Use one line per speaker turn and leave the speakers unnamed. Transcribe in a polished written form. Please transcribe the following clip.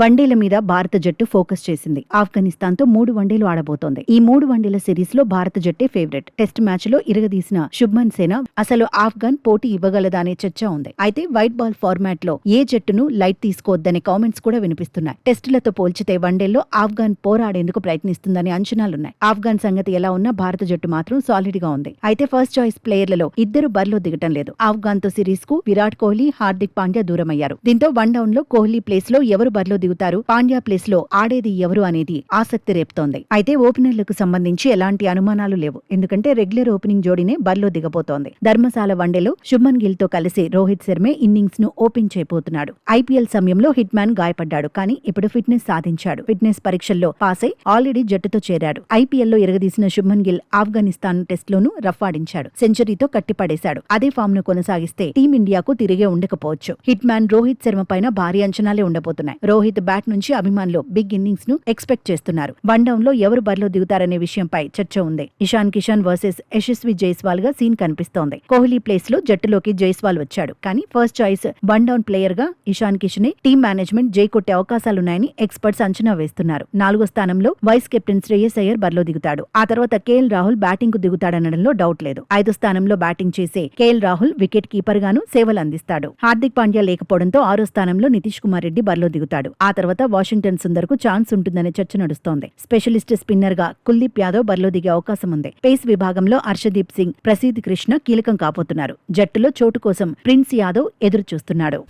వన్డేల మీద భారత జట్టు ఫోకస్ చేసింది. ఆఫ్ఘనిస్తాన్ తో 3 వన్డేలు ఆడబోతోంది. ఈ 3 వన్డేల సిరీస్ లో భారత జట్టే ఫేవరెట్. టెస్ట్ మ్యాచ్ లో ఇరగదీసిన శుభ్మన్ సేన అసలు ఆఫ్ఘన్ పోటీ ఇవ్వగలదా అనే చర్చ ఉంది. అయితే వైట్ బాల్ ఫార్మాట్ లో ఏ జట్టును లైట్ తీసుకోవద్దనే కామెంట్స్ కూడా వినిపిస్తున్నాయి. టెస్టులతో పోల్చితే వన్డేల్లో ఆఫ్ఘన్ పోరాడేందుకు ప్రయత్నిస్తుందని అంచనాలున్నాయి. ఆఫ్ఘన్ సంగతి ఎలా ఉన్నా భారత జట్టు మాత్రం సాలిడ్ గా ఉంది. అయితే ఫస్ట్ చాయిస్ ప్లేయర్లలో ఇద్దరు బరిలో దిగటం లేదు. ఆఫ్ఘన్ తో సిరీస్ కు విరాట్ కోహ్లీ, హార్దిక్ పాండ్యా దూరమయ్యారు. దీంతో వన్ డౌన్ లో కోహ్లీ ప్లేస్ లో ఎవరు బరిలో దిగుతారు, పాండ్యా ప్లేస్ లో ఆడేది ఎవరు అనేది ఆసక్తి రేపుతోంది. అయితే ఓపెనర్లకు సంబంధించి ఎలాంటి అనుమానాలు లేవు. ఎందుకంటే రెగ్యులర్ ఓపెనింగ్ జోడీనే బరిలో దిగబోతోంది. ధర్మశాల వన్డేలో శుభ్మన్ గిల్ తో కలిసి రోహిత్ శర్మే ఇన్నింగ్స్ ను ఓపెన్ చేయబోతున్నాడు. ఐపీఎల్ సమయంలో హిట్ మ్యాన్ గాయపడ్డాడు, కానీ ఇప్పుడు ఫిట్నెస్ సాధించాడు. ఫిట్నెస్ పరీక్షల్లో పాస్ అయి ఆల్రెడీ జట్టుతో చేరాడు. ఐపీఎల్ లో ఎరగదీసిన శుభ్మన్ గిల్ ఆఫ్ఘనిస్తాన్ టెస్ట్ లోనూ రఫ్ ఆడించాడు. సెంచరీతో కట్టిపడేశాడు. అదే ఫామ్ ను కొనసాగిస్తే టీమిండియాకు తిరిగే ఉండకపోవచ్చు. హిట్ మ్యాన్ రోహిత్ శర్మ పైన భారీ అంచనాలే ఉండబోతున్నాయి. రోహిత్ బ్యాట్ నుంచి అభిమానులు బిగ్ ఇన్నింగ్స్ ను ఎక్స్పెక్ట్ చేస్తున్నారు. వన్ డౌన్ లో ఎవరు బరిలో దిగుతారనే విషయంపై చర్చ ఉంది. ఇషాన్ కిషన్ వర్సెస్ యశస్వి జైస్వాల్ గా సీన్ కనిపిస్తోంది. కోహ్లీ ప్లేస్ లో జట్టులోకి జైస్వాల్ వచ్చాడు, కానీ first choice one down player గా ఇషాన్ కిషన్ టీమ్ మేనేజ్మెంట్ జై కొట్టే అవకాశాలున్నాయని ఎక్స్పర్ట్స్ అంచనా వేస్తున్నారు. 4వ స్థానంలో వైస్ కెప్టెన్ శ్రేయస్ అయ్యర్ బరిలో దిగుతాడు. ఆ తర్వాత కేఎల్ రాహుల్ బ్యాటింగ్ కు దిగుతాడనడంలో డౌట్ లేదు. 5వ స్థానంలో బ్యాటింగ్ చేసే కేఎల్ రాహుల్ వికెట్ కీపర్ గాను సేవలు అందిస్తాడు. హార్దిక్ పాండ్యా లేకపోవడంతో 6వ స్థానంలో నితీష్ కుమార్ రెడ్డి బరిలో దిగుతాడు. ఆ తర్వాత వాషింగ్టన్ సుందర్ కు ఛాన్స్ ఉంటుందనే చర్చ నడుస్తోంది. స్పెషలిస్ట్ స్పిన్నర్ గా కుల్దీప్ యాదవ్ బరిలో దిగే అవకాశం ఉంది. పేస్ విభాగంలో హర్షదీప్ సింగ్, ప్రసీద్ కృష్ణ కీలకం కాబోతున్నారు. జట్టులో చోటు కోసం ప్రిన్స్ యాదవ్ ఎదురు చూస్తున్నాడు.